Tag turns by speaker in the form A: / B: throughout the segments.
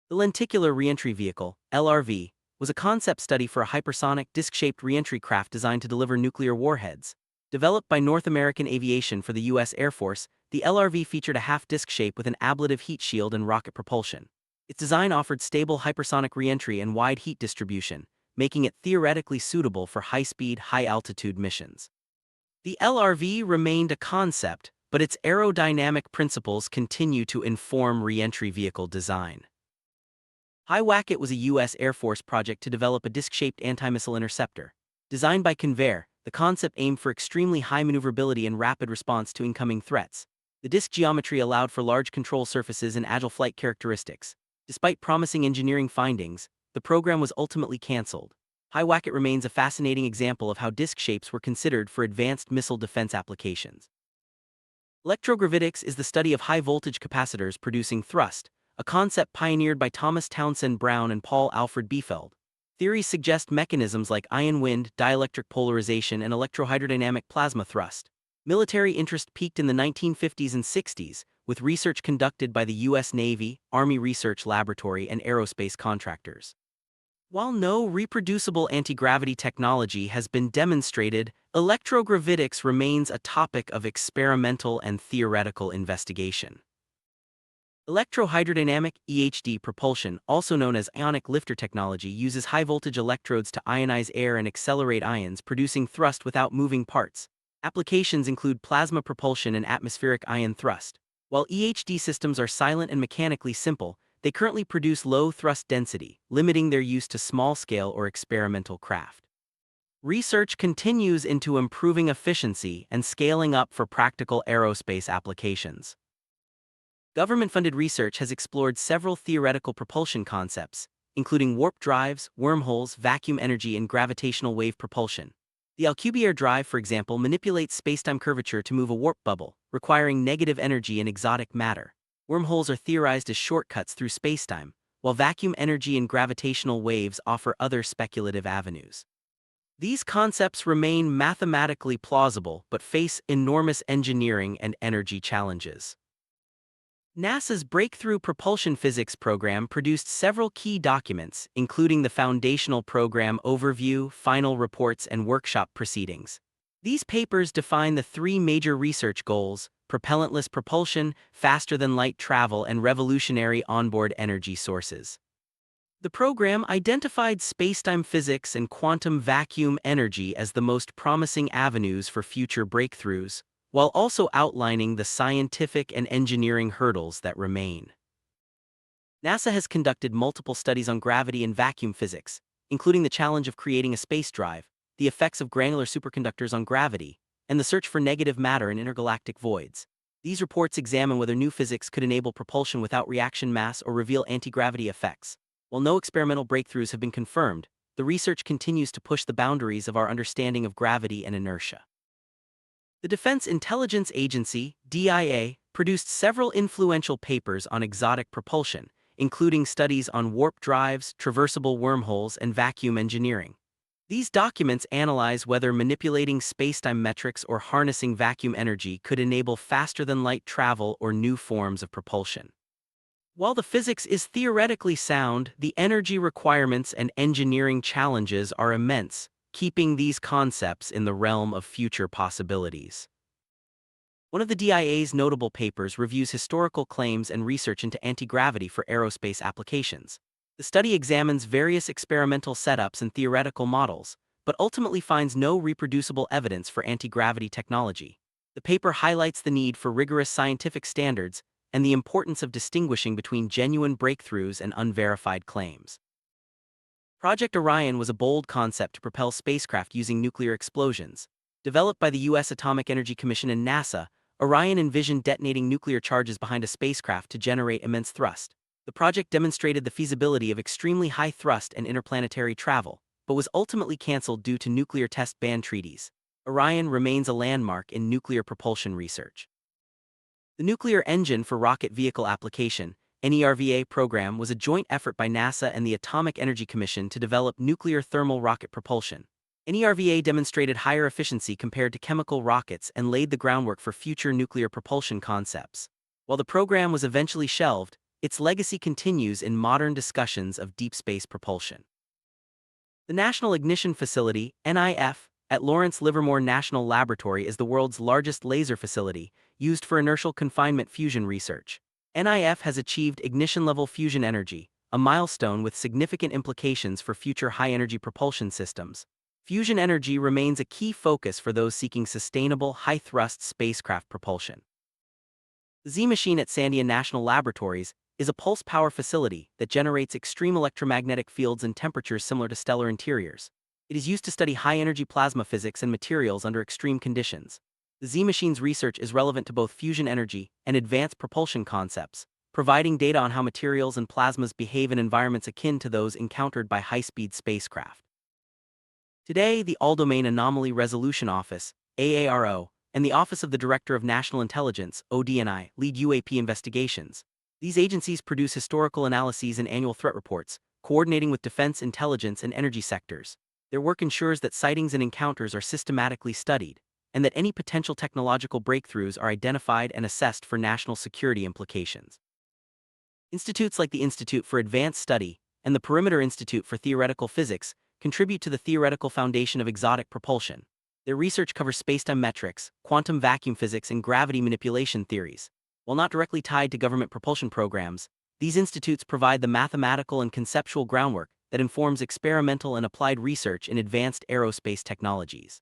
A: The Lenticular Reentry Vehicle, LRV, was a concept study for a hypersonic, disc-shaped reentry craft designed to deliver nuclear warheads. Developed by North American Aviation for the U.S. Air Force, the LRV featured a half-disc shape with an ablative heat shield and rocket propulsion. Its design offered stable hypersonic reentry and wide heat distribution, making it theoretically suitable for high-speed, high-altitude missions. The LRV remained a concept, but its aerodynamic principles continue to inform reentry vehicle design. Wacket was a U.S. Air Force project to develop a disc-shaped anti-missile interceptor. Designed by Convair, the concept aimed for extremely high maneuverability and rapid response to incoming threats. The disc geometry allowed for large control surfaces and agile flight characteristics. Despite promising engineering findings, the program was ultimately canceled. Wacket remains a fascinating example of how disc shapes were considered for advanced missile defense applications. Electrogravitics is the study of high-voltage capacitors producing thrust, a concept pioneered by Thomas Townsend Brown and Paul Alfred Biefeld. Theories suggest mechanisms like ion-wind, dielectric polarization, and electrohydrodynamic plasma thrust. Military interest peaked in the 1950s and 60s, with research conducted by the U.S. Navy, Army Research Laboratory, and Aerospace contractors. While no reproducible anti-gravity technology has been demonstrated, electrogravitics remains a topic of experimental and theoretical investigation. Electrohydrodynamic (EHD) propulsion, also known as ionic lifter technology, uses high-voltage electrodes to ionize air and accelerate ions, producing thrust without moving parts. Applications include plasma propulsion and atmospheric ion thrust. While EHD systems are silent and mechanically simple, they currently produce low thrust density, limiting their use to small-scale or experimental craft. Research continues into improving efficiency and scaling up for practical aerospace applications. Government-funded research has explored several theoretical propulsion concepts, including warp drives, wormholes, vacuum energy, and gravitational wave propulsion. The Alcubierre drive, for example, manipulates spacetime curvature to move a warp bubble, requiring negative energy and exotic matter. Wormholes are theorized as shortcuts through spacetime, while vacuum energy and gravitational waves offer other speculative avenues. These concepts remain mathematically plausible but face enormous engineering and energy challenges. NASA's Breakthrough Propulsion Physics program produced several key documents, including the Foundational Program Overview, Final Reports, and Workshop Proceedings. These papers define the three major research goals: propellantless propulsion, faster-than-light travel, and revolutionary onboard energy sources. The program identified spacetime physics and quantum vacuum energy as the most promising avenues for future breakthroughs, while also outlining the scientific and engineering hurdles that remain. NASA has conducted multiple studies on gravity and vacuum physics, including the challenge of creating a space drive, the effects of granular superconductors on gravity, and the search for negative matter in intergalactic voids. These reports examine whether new physics could enable propulsion without reaction mass or reveal anti-gravity effects. While no experimental breakthroughs have been confirmed, the research continues to push the boundaries of our understanding of gravity and inertia. The Defense Intelligence Agency, DIA, produced several influential papers on exotic propulsion, including studies on warp drives, traversable wormholes, and vacuum engineering. These documents analyze whether manipulating spacetime metrics or harnessing vacuum energy could enable faster-than-light travel or new forms of propulsion. While the physics is theoretically sound, the energy requirements and engineering challenges are immense, keeping these concepts in the realm of future possibilities. One of the DIA's notable papers reviews historical claims and research into anti-gravity for aerospace applications. The study examines various experimental setups and theoretical models, but ultimately finds no reproducible evidence for anti-gravity technology. The paper highlights the need for rigorous scientific standards and the importance of distinguishing between genuine breakthroughs and unverified claims. Project Orion was a bold concept to propel spacecraft using nuclear explosions. Developed by the U.S. Atomic Energy Commission and NASA, Orion envisioned detonating nuclear charges behind a spacecraft to generate immense thrust. The project demonstrated the feasibility of extremely high thrust and interplanetary travel, but was ultimately canceled due to nuclear test ban treaties. Orion remains a landmark in nuclear propulsion research. The Nuclear Engine for Rocket Vehicle Application (NERVA) program was a joint effort by NASA and the Atomic Energy Commission to develop nuclear thermal rocket propulsion. NERVA demonstrated higher efficiency compared to chemical rockets and laid the groundwork for future nuclear propulsion concepts. While the program was eventually shelved, its legacy continues in modern discussions of deep space propulsion. The National Ignition Facility, NIF, at Lawrence Livermore National Laboratory is the world's largest laser facility, used for inertial confinement fusion research. NIF has achieved ignition-level fusion energy, a milestone with significant implications for future high-energy propulsion systems. Fusion energy remains a key focus for those seeking sustainable, high-thrust spacecraft propulsion. The Z-Machine at Sandia National Laboratories is a pulse power facility that generates extreme electromagnetic fields and temperatures similar to stellar interiors. It is used to study high-energy plasma physics and materials under extreme conditions. The Z-Machine's research is relevant to both fusion energy and advanced propulsion concepts, providing data on how materials and plasmas behave in environments akin to those encountered by high-speed spacecraft. Today, the All-Domain Anomaly Resolution Office, AARO, and the Office of the Director of National Intelligence, ODNI, lead UAP investigations. These agencies produce historical analyses and annual threat reports, coordinating with defense, intelligence, and energy sectors. Their work ensures that sightings and encounters are systematically studied, and that any potential technological breakthroughs are identified and assessed for national security implications. Institutes like the Institute for Advanced Study and the Perimeter Institute for Theoretical Physics contribute to the theoretical foundation of exotic propulsion. Their research covers spacetime metrics, quantum vacuum physics, and gravity manipulation theories. While not directly tied to government propulsion programs, these institutes provide the mathematical and conceptual groundwork that informs experimental and applied research in advanced aerospace technologies.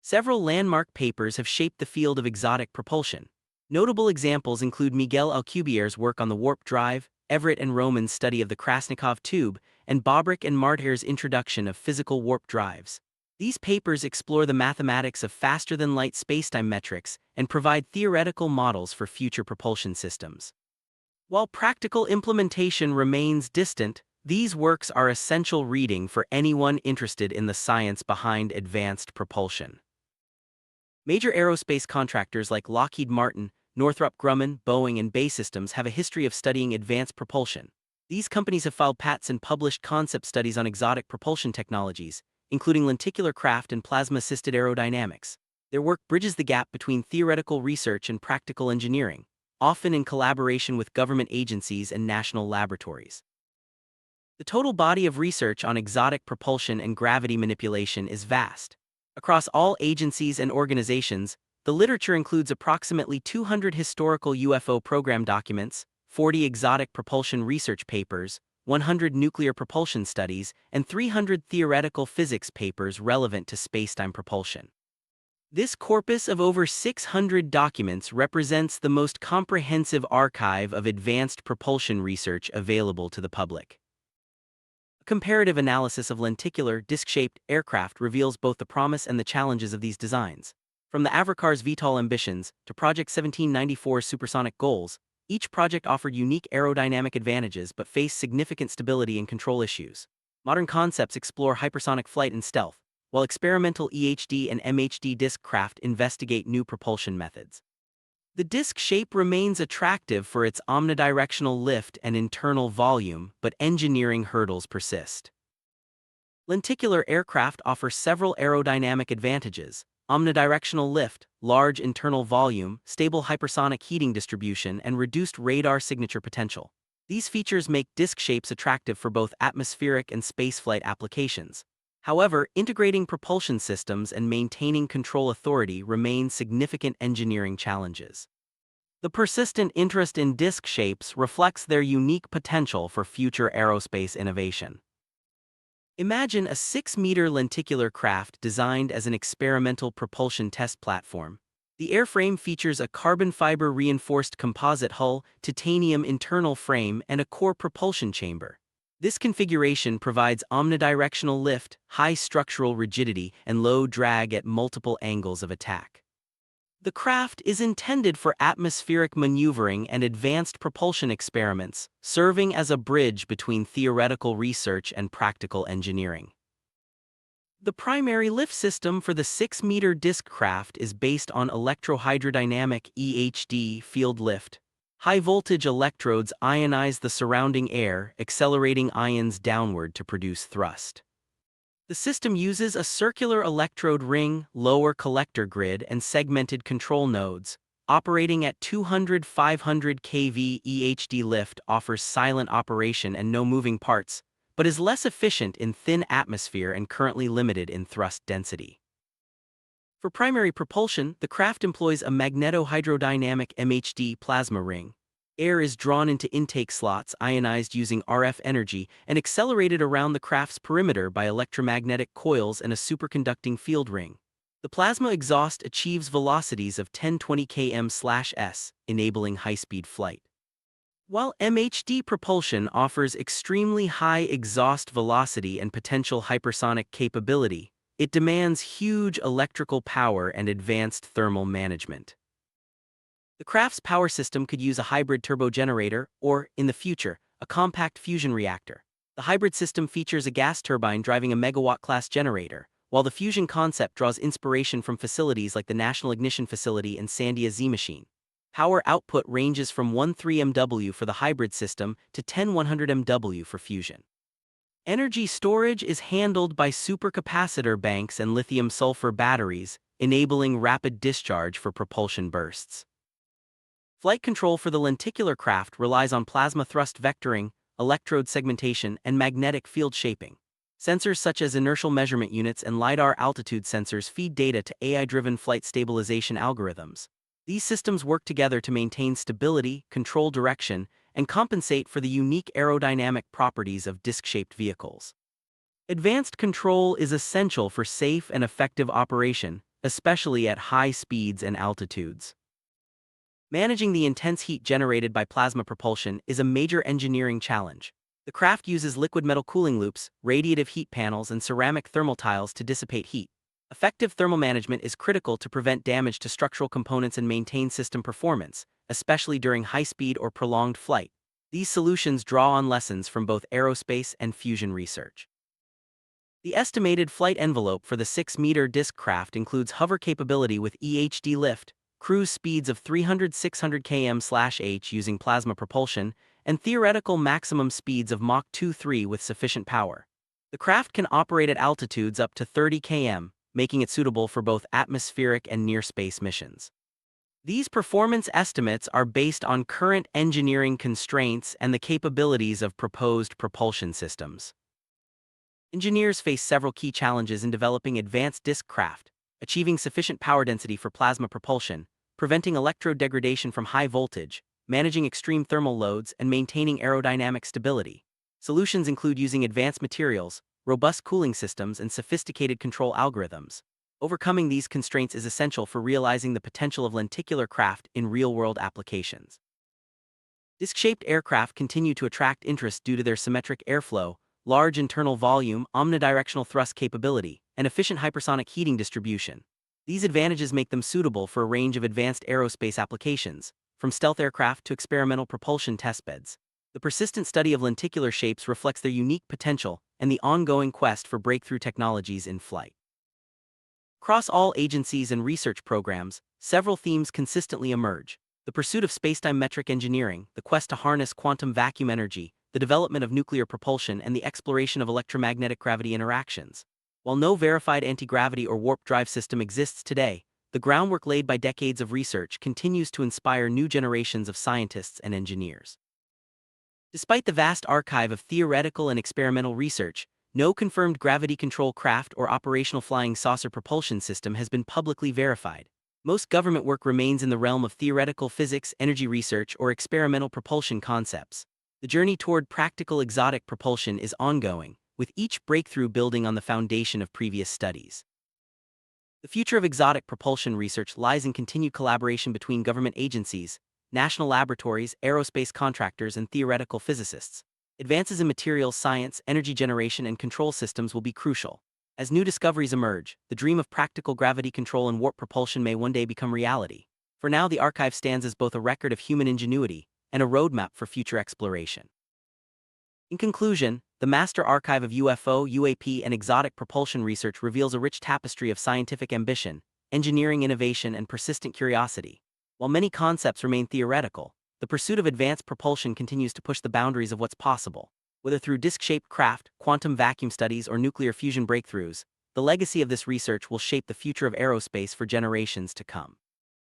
A: Several landmark papers have shaped the field of exotic propulsion. Notable examples include Miguel Alcubierre's work on the warp drive, Everett and Roman's study of the Krasnikov tube, and Bobrick and Marthair's introduction of physical warp drives. These papers explore the mathematics of faster-than-light spacetime metrics and provide theoretical models for future propulsion systems. While practical implementation remains distant, these works are essential reading for anyone interested in the science behind advanced propulsion. Major aerospace contractors like Lockheed Martin, Northrop Grumman, Boeing, and BAE Systems have a history of studying advanced propulsion. These companies have filed patents and published concept studies on exotic propulsion technologies, including lenticular craft and plasma-assisted aerodynamics. Their work bridges the gap between theoretical research and practical engineering, often in collaboration with government agencies and national laboratories. The total body of research on exotic propulsion and gravity manipulation is vast. Across all agencies and organizations, the literature includes approximately 200 historical UFO program documents, 40 exotic propulsion research papers, 100 nuclear propulsion studies, and 300 theoretical physics papers relevant to spacetime propulsion. This corpus of over 600 documents represents the most comprehensive archive of advanced propulsion research available to the public. A comparative analysis of lenticular, disc-shaped aircraft reveals both the promise and the challenges of these designs. From the Avrocar's VTOL ambitions to Project 1794's supersonic goals, each project offered unique aerodynamic advantages but faced significant stability and control issues. Modern concepts explore hypersonic flight and stealth, while experimental EHD and MHD disc craft investigate new propulsion methods. The disc shape remains attractive for its omnidirectional lift and internal volume, but engineering hurdles persist. Lenticular aircraft offer several aerodynamic advantages: omnidirectional lift, large internal volume, stable hypersonic heating distribution, and reduced radar signature potential. These features make disc shapes attractive for both atmospheric and spaceflight applications. However, integrating propulsion systems and maintaining control authority remain significant engineering challenges. The persistent interest in disc shapes reflects their unique potential for future aerospace innovation. Imagine a 6-meter lenticular craft designed as an experimental propulsion test platform. The airframe features a carbon fiber reinforced composite hull, titanium internal frame, and a core propulsion chamber. This configuration provides omnidirectional lift, high structural rigidity, and low drag at multiple angles of attack. The craft is intended for atmospheric maneuvering and advanced propulsion experiments, serving as a bridge between theoretical research and practical engineering. The primary lift system for the 6-meter disc craft is based on Electrohydrodynamic (EHD) field lift. High-voltage electrodes ionize the surrounding air, accelerating ions downward to produce thrust. The system uses a circular electrode ring, lower collector grid, and segmented control nodes, operating at 200-500 kV EHD lift offers silent operation and no moving parts, but is less efficient in thin atmosphere and currently limited in thrust density. For primary propulsion, the craft employs a Magnetohydrodynamic MHD plasma ring. Air is drawn into intake slots ionized using RF energy and accelerated around the craft's perimeter by electromagnetic coils and a superconducting field ring. The plasma exhaust achieves velocities of 10-20 km/s, enabling high-speed flight. While MHD propulsion offers extremely high exhaust velocity and potential hypersonic capability, it demands huge electrical power and advanced thermal management. The craft's power system could use a hybrid turbogenerator or, in the future, a compact fusion reactor. The hybrid system features a gas turbine driving a megawatt-class generator, while the fusion concept draws inspiration from facilities like the National Ignition Facility and Sandia Z machine. Power output ranges from 13 MW for the hybrid system to 100 MW for fusion. Energy storage is handled by supercapacitor banks and lithium-sulfur batteries, enabling rapid discharge for propulsion bursts. Flight control for the lenticular craft relies on plasma thrust vectoring, electrode segmentation, and magnetic field shaping. Sensors such as inertial measurement units and LiDAR altitude sensors feed data to AI-driven flight stabilization algorithms. These systems work together to maintain stability, control direction, and compensate for the unique aerodynamic properties of disc-shaped vehicles. Advanced control is essential for safe and effective operation, especially at high speeds and altitudes. Managing the intense heat generated by plasma propulsion is a major engineering challenge. The craft uses liquid metal cooling loops, radiative heat panels, and ceramic thermal tiles to dissipate heat. Effective thermal management is critical to prevent damage to structural components and maintain system performance, especially during high-speed or prolonged flight. These solutions draw on lessons from both aerospace and fusion research. The estimated flight envelope for the 6-meter disc craft includes hover capability with EHD lift, cruise speeds of 300-600 km/h using plasma propulsion, and theoretical maximum speeds of Mach 2.3 with sufficient power. The craft can operate at altitudes up to 30 km, making it suitable for both atmospheric and near-space missions. These performance estimates are based on current engineering constraints and the capabilities of proposed propulsion systems. Engineers face several key challenges in developing advanced disc craft: achieving sufficient power density for plasma propulsion, preventing electrode degradation from high voltage, managing extreme thermal loads, and maintaining aerodynamic stability. Solutions include using advanced materials, robust cooling systems, and sophisticated control algorithms. Overcoming these constraints is essential for realizing the potential of lenticular craft in real-world applications. Disc-shaped aircraft continue to attract interest due to their symmetric airflow, large internal volume, omnidirectional thrust capability, and efficient hypersonic heating distribution. These advantages make them suitable for a range of advanced aerospace applications, from stealth aircraft to experimental propulsion testbeds. The persistent study of lenticular shapes reflects their unique potential and the ongoing quest for breakthrough technologies in flight. Across all agencies and research programs, several themes consistently emerge: the pursuit of spacetime metric engineering, the quest to harness quantum vacuum energy, the development of nuclear propulsion, and the exploration of electromagnetic gravity interactions. While no verified anti-gravity or warp drive system exists today, the groundwork laid by decades of research continues to inspire new generations of scientists and engineers. Despite the vast archive of theoretical and experimental research, no confirmed gravity control craft or operational flying saucer propulsion system has been publicly verified. Most government work remains in the realm of theoretical physics, energy research, or experimental propulsion concepts. The journey toward practical exotic propulsion is ongoing, with each breakthrough building on the foundation of previous studies. The future of exotic propulsion research lies in continued collaboration between government agencies, national laboratories, aerospace contractors, and theoretical physicists. Advances in materials science, energy generation, and control systems will be crucial. As new discoveries emerge, the dream of practical gravity control and warp propulsion may one day become reality. For now, the archive stands as both a record of human ingenuity and a roadmap for future exploration. In conclusion, the Master Archive of UFO, UAP, and exotic propulsion research reveals a rich tapestry of scientific ambition, engineering innovation, and persistent curiosity. While many concepts remain theoretical, the pursuit of advanced propulsion continues to push the boundaries of what's possible. Whether through disc-shaped craft, quantum vacuum studies, or nuclear fusion breakthroughs, the legacy of this research will shape the future of aerospace for generations to come.